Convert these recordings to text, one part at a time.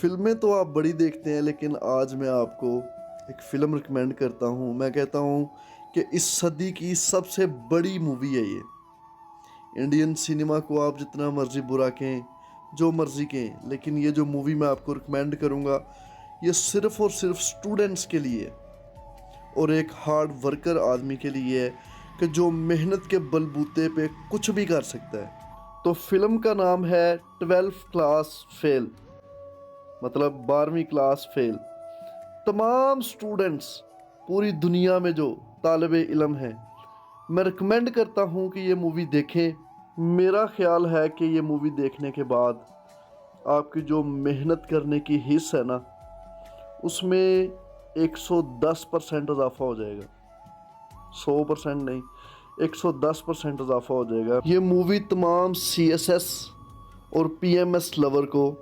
فلمیں تو آپ بڑی دیکھتے ہیں، لیکن آج میں آپ کو ایک فلم ریکمینڈ کرتا ہوں۔ میں کہتا ہوں کہ اس صدی کی سب سے بڑی مووی ہے یہ۔ انڈین سینما کو آپ جتنا مرضی برا کہیں، جو مرضی کہیں، لیکن یہ جو مووی میں آپ کو ریکمینڈ کروں گا یہ صرف اور صرف اسٹوڈنٹس کے لیے اور ایک ہارڈ ورکر آدمی کے لیے ہے کہ جو محنت کے بلبوتے پہ کچھ بھی کر سکتا ہے۔ تو فلم کا نام ہے 12 کلاس فیل، مطلب 12ویں کلاس فیل۔ تمام سٹوڈنٹس پوری دنیا میں جو طالب علم ہیں، میں ریکمینڈ کرتا ہوں کہ یہ مووی دیکھیں۔ میرا خیال ہے کہ یہ مووی دیکھنے کے بعد آپ کی جو محنت کرنے کی حص ہے نا، اس میں 110% اضافہ ہو جائے گا۔ 100% نہیں، 110% اضافہ ہو جائے گا۔ یہ مووی تمام CSS اور PMS لور کو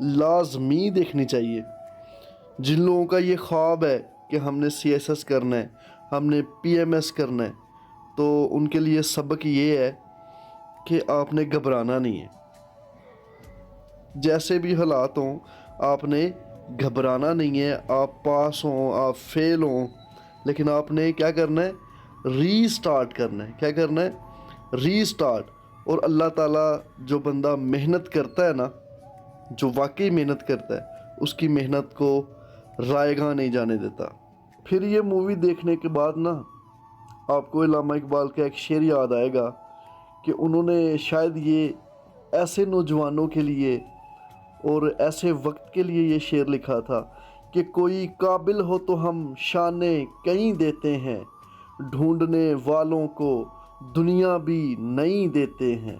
لازمی دیکھنی چاہیے۔ جن لوگوں کا یہ خواب ہے کہ ہم نے CSS کرنا ہے، ہم نے PMS کرنا ہے، تو ان کے لیے سبق یہ ہے کہ آپ نے گھبرانا نہیں ہے۔ جیسے بھی حالات ہوں آپ نے گھبرانا نہیں ہے۔ آپ پاس ہوں، آپ فیل ہوں، لیکن آپ نے کیا کرنا ہے؟ ری سٹارٹ کرنا ہے۔ کیا کرنا ہے؟ ری سٹارٹ۔ اور اللہ تعالیٰ جو بندہ محنت کرتا ہے نا، جو واقعی محنت کرتا ہے، اس کی محنت کو رائے گاں نہیں جانے دیتا۔ پھر یہ مووی دیکھنے کے بعد نا آپ کو علامہ اقبال کا ایک شعر یاد آئے گا کہ انہوں نے شاید یہ ایسے نوجوانوں کے لیے اور ایسے وقت کے لیے یہ شعر لکھا تھا کہ کوئی قابل ہو تو ہم شانے کہیں دیتے ہیں، ڈھونڈنے والوں کو دنیا بھی نہیں دیتے ہیں۔